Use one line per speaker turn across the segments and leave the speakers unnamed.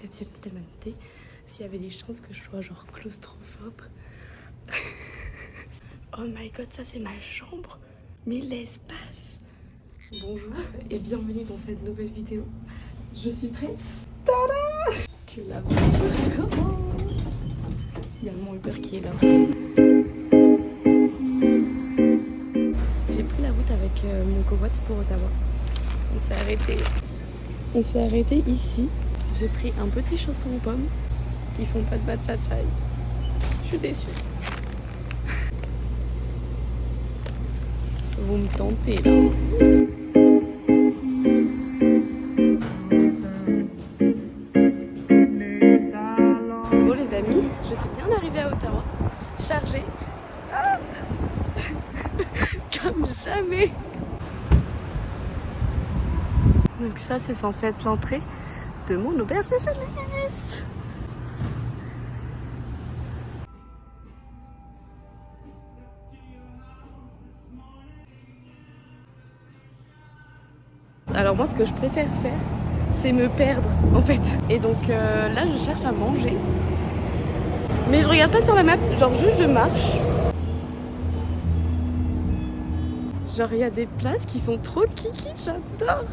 réceptionniste, elle m'a demandé s'il y avait des chances que je sois genre claustrophobe. Oh my god, ça c'est ma chambre, mais l'espace. Bonjour et bienvenue dans cette nouvelle vidéo. Je suis prête. Tada! Que l'aventure commence. Il y a mon Uber qui est là. J'ai pris la route avec mon covoit pour Ottawa. On s'est arrêté ici. J'ai pris un petit chausson aux pommes. Ils font pas de bachachai. Je suis déçue. Vous me tentez là. Bon les amis, je suis bien arrivée à Ottawa. Chargée. Ah comme jamais. Donc ça c'est censé être l'entrée de mon auberge de jeunesse. Alors moi ce que je préfère faire c'est me perdre en fait. Et donc là je cherche à manger. Mais je regarde pas sur la map, genre juste je marche. Genre il y a des places qui sont trop kiki, j'adore.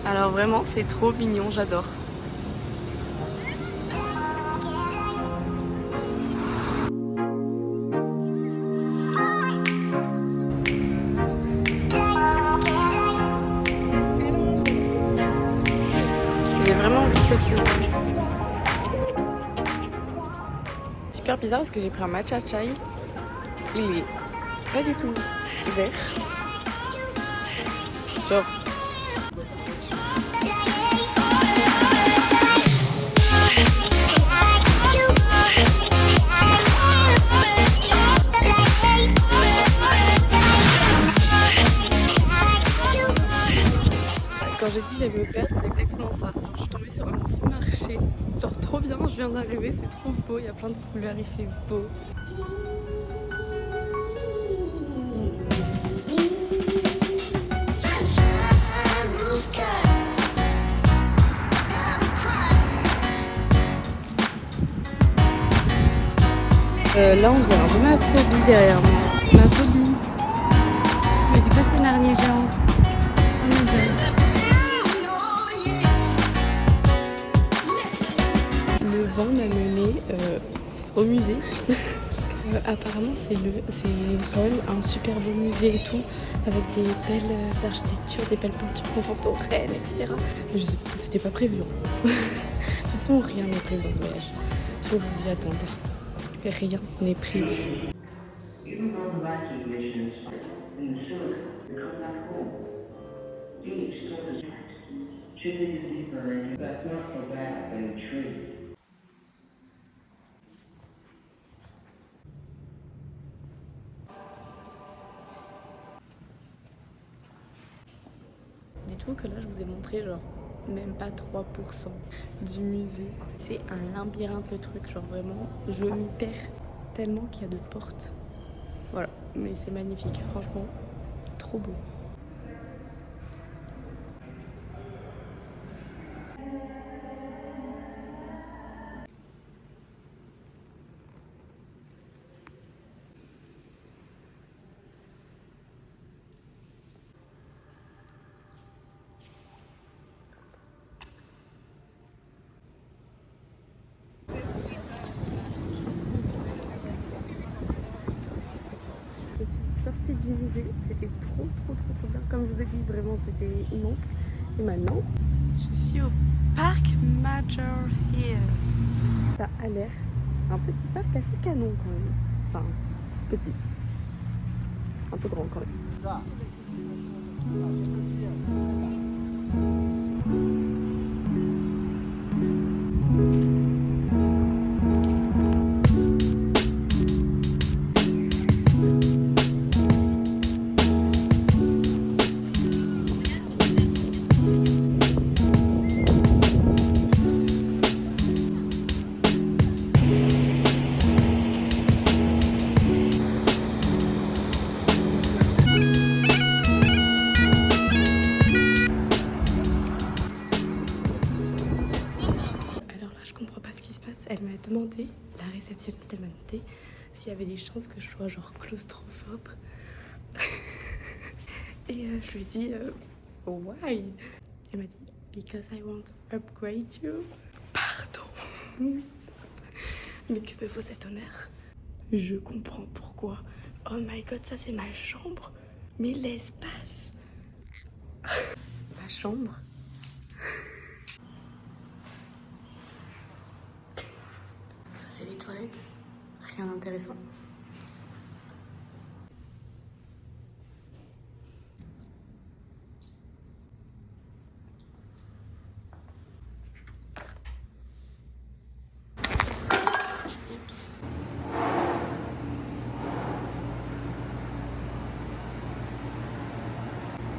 Alors vraiment c'est trop mignon, j'adore. J'ai vraiment envie de tester. Super bizarre parce que j'ai pris un matcha chai. Il est pas du tout vert. Genre. Quand j'ai dit j'allais me perdre, c'est exactement ça. Genre, je suis tombée sur un petit marché. Genre trop bien, je viens d'arriver, c'est trop beau, il y a plein de couleurs, il fait beau. Là on voit un peu ma phobie derrière moi. Ma phobie. Mais du coup c'est une araignée géante. Oh my god. Le vent m'a mené au musée. Apparemment c'est quand même un super beau musée et tout, avec des belles architectures, des belles peintures contemporaines, etc. C'était pas prévu. De toute façon rien n'est prévu dans ce voyage. Faut vous y attendre. Rien n'est prévu. Dites-vous que là je vous ai montré genre même pas 3% du musée. C'est un labyrinthe le truc, genre vraiment je m'y perds tellement qu'il y a de portes. Voilà, mais c'est magnifique, franchement, trop beau. Sortie du musée, c'était trop bien. Comme je vous ai dit, vraiment c'était immense. Et maintenant, je suis au parc Major Hill. Ça a l'air un petit parc assez canon quand même. Enfin, petit. Un peu grand quand même. je comprends pas ce qui se passe. Elle m'a demandé, la réceptionniste, elle m'a demandé s'il y avait des chances que je sois genre claustrophobe. Et je lui ai dit, why? Elle m'a dit, because I want to upgrade you. Pardon. Mais que me vaut cet honneur? Je comprends pourquoi. Oh my god, ça c'est ma chambre. Mais l'espace. Ma chambre. Ça c'est les toilettes. Rien d'intéressant.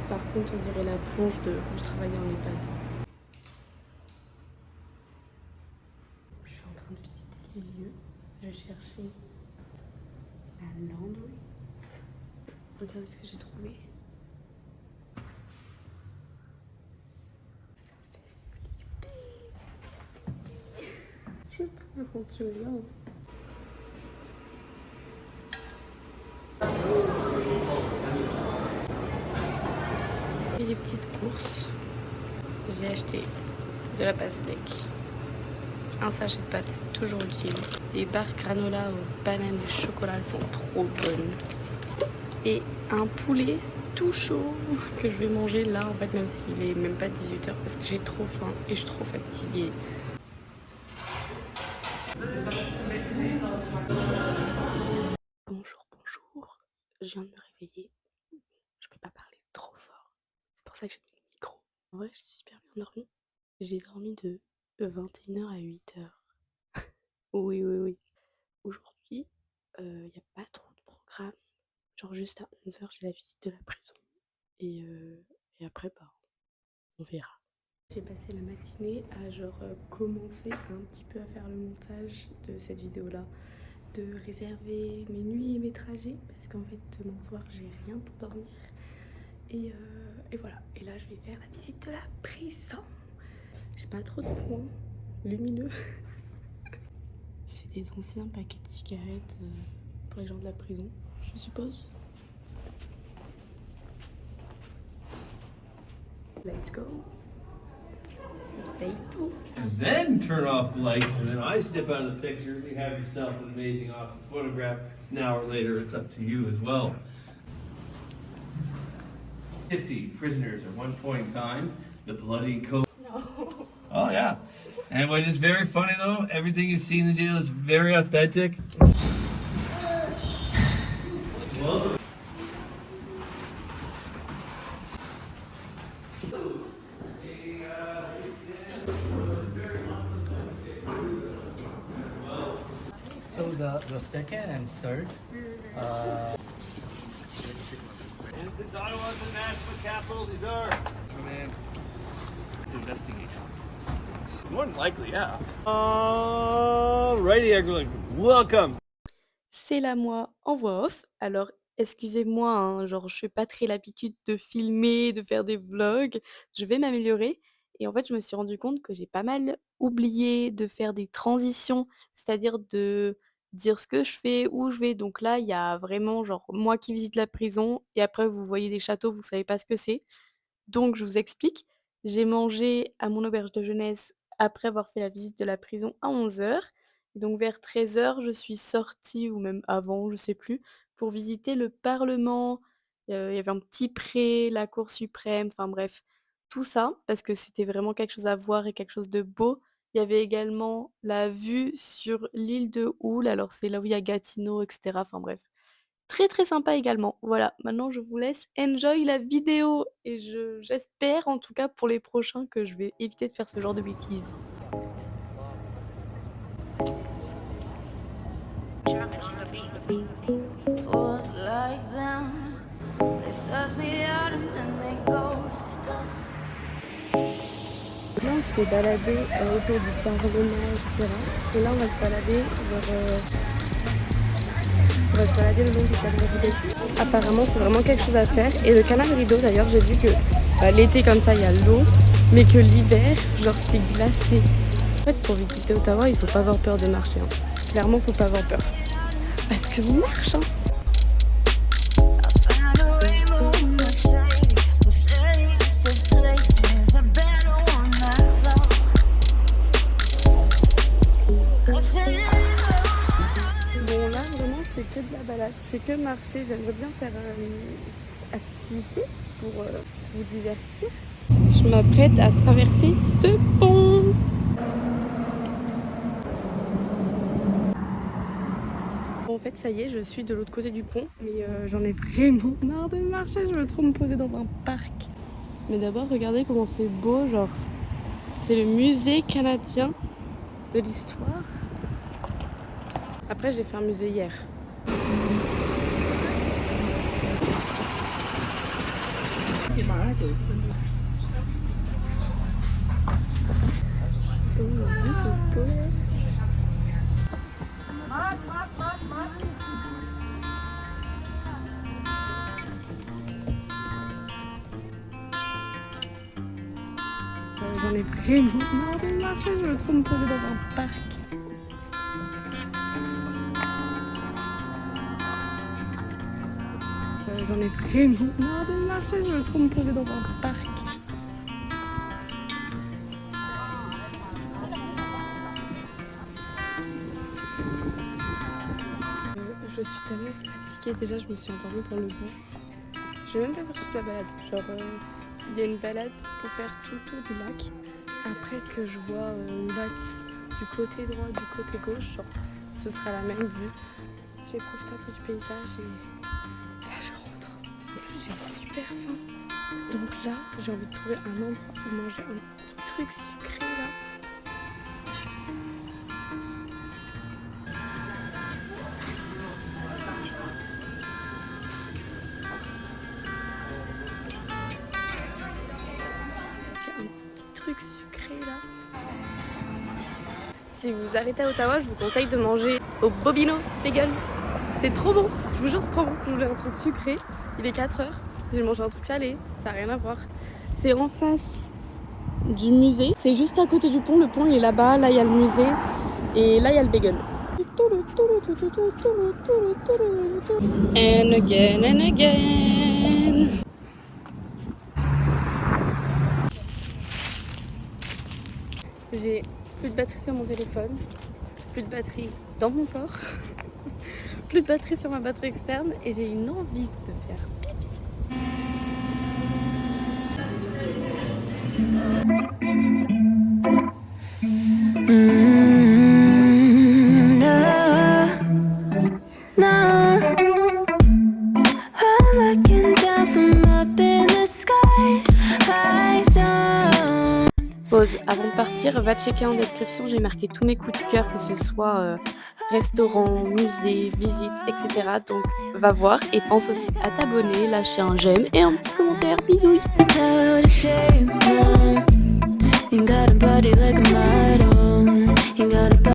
Par contre, on dirait la plonge de quand je travaillais en EHPAD. Je suis en train de visiter les lieux. Je cherchais la laundry. Regardez ce que j'ai trouvé. Ça fait flipper. Je peux me conturer là. Et les petites courses, j'ai acheté de la pastèque, un sachet de pâtes, toujours utile, des barres granola aux bananes et chocolat, elles sont trop bonnes, et un poulet tout chaud que je vais manger là en fait, même s'il est même pas 18h parce que j'ai trop faim et je suis trop fatiguée. Bonjour, bonjour, je viens de me réveiller, je peux pas parler trop fort, c'est pour ça que j'ai mis le micro. En vrai, j'ai super bien dormi. J'ai dormi de 21h à 8h. Oui, oui, oui. Aujourd'hui, il n'y a pas trop de programme. Genre juste à 11h, j'ai la visite de la prison. Et après, bah, on verra. J'ai passé la matinée à genre commencer un petit peu à faire le montage de cette vidéo-là. De réserver mes nuits et mes trajets. Parce qu'en fait, demain soir, j'ai rien pour dormir. Et voilà. Et là, je vais faire la visite de la prison. J'ai pas trop de points lumineux. C'est des anciens paquets de cigarettes pour les gens de la prison, je suppose. Let's go. Day 2.
And then turn off the light, and then I step out of the picture. You have yourself an amazing, awesome photograph. An hour later, it's up to you as well. 50 prisoners at one point in time. The bloody coat.
No.
Oh yeah. And what is very funny though, everything you see in the jail is very authentic. Welcome.
So the second and third,
And since Ottawa's the national capital, these are come in to investigate. More than likely, yeah. Alrighty, everyone, welcome.
C'est là moi en voix off. Alors excusez-moi, hein, genre je n'ai pas très l'habitude de filmer, de faire des vlogs. Je vais m'améliorer. Et en fait, je me suis rendu compte que j'ai pas mal oublié de faire des transitions, c'est-à-dire de dire ce que je fais, où je vais. Donc là, il y a vraiment genre moi qui visite la prison et après vous voyez des châteaux, vous savez pas ce que c'est. Donc je vous explique, j'ai mangé à mon auberge de jeunesse après avoir fait la visite de la prison à 11h. Et donc vers 13h, je suis sortie ou même avant, je sais plus, pour visiter le parlement. Il y avait un petit pré, la cour suprême, enfin bref, tout ça parce que c'était vraiment quelque chose à voir et quelque chose de beau. Il y avait également la vue sur l'île de Houle, alors c'est là où il y a Gatineau et cetera, enfin bref. Très, très sympa également. Voilà, maintenant je vous laisse enjoy la vidéo et j'espère en tout cas pour les prochains que je vais éviter de faire ce genre de bêtises.
Fools like them, they suss me out and then they ghost us.
Là on s'était baladé autour du parlement, etc. Et là on va se balader on va se balader le long du canal rideau. Apparemment c'est vraiment quelque chose à faire. Et le canal rideau d'ailleurs j'ai vu que l'été comme ça il y a l'eau, mais que l'hiver genre c'est glacé. fait, pour visiter Ottawa, il faut pas avoir peur de marcher. Hein. Clairement, faut pas avoir peur. Parce que on marche, hein.
Found a rainbow in the shade. The steadiest of places. I better warn myself.
Bon, là, vraiment, c'est que de la balade. C'est que marcher. J'aimerais bien faire une activité pour vous divertir. Je m'apprête à traverser ce pont. Bon, en fait, ça y est, je suis de l'autre côté du pont. Mais j'en ai vraiment marre de marcher. Je veux trop me poser dans un parc. Mais d'abord, regardez comment c'est beau. Genre, c'est le musée canadien de l'histoire. Après, j'ai fait un musée hier. Dans le bus scolaire. J'en ai vraiment marre de marcher, je veux trop me poser dans un parc. J'en ai vraiment marre de marcher, je veux trop me poser dans un parc. Je suis tellement fatiguée, déjà je me suis endormie dans le bus. Je vais même pas faire toute la balade, genre il y a une balade pour faire tout le tour du lac. Après que je vois le lac du côté droit, du côté gauche, genre ce sera la même vue. J'ai profité un peu du paysage et là je rentre. En plus j'ai super faim. Donc là j'ai envie de trouver un endroit pour manger un petit truc sucré là. Sucré là. Si vous vous arrêtez à Ottawa, je vous conseille de manger au Bobino Bagel. C'est trop bon, je vous jure c'est trop bon. Je voulais un truc sucré, il est 4h. J'ai mangé un truc salé, ça n'a rien à voir. C'est en face du musée, c'est juste à côté du pont. Le pont il est là-bas, là il y a le musée et là il y a le bagel. And again and again. J'ai plus de batterie sur mon téléphone, plus de batterie dans mon corps, plus de batterie sur ma batterie externe et j'ai une envie de faire pipi. Pause. Avant de partir, va checker en description, j'ai marqué tous mes coups de cœur, que ce soit restaurant, musée, visite, etc. Donc va voir et pense aussi à t'abonner, lâcher un j'aime et un petit commentaire. Bisous.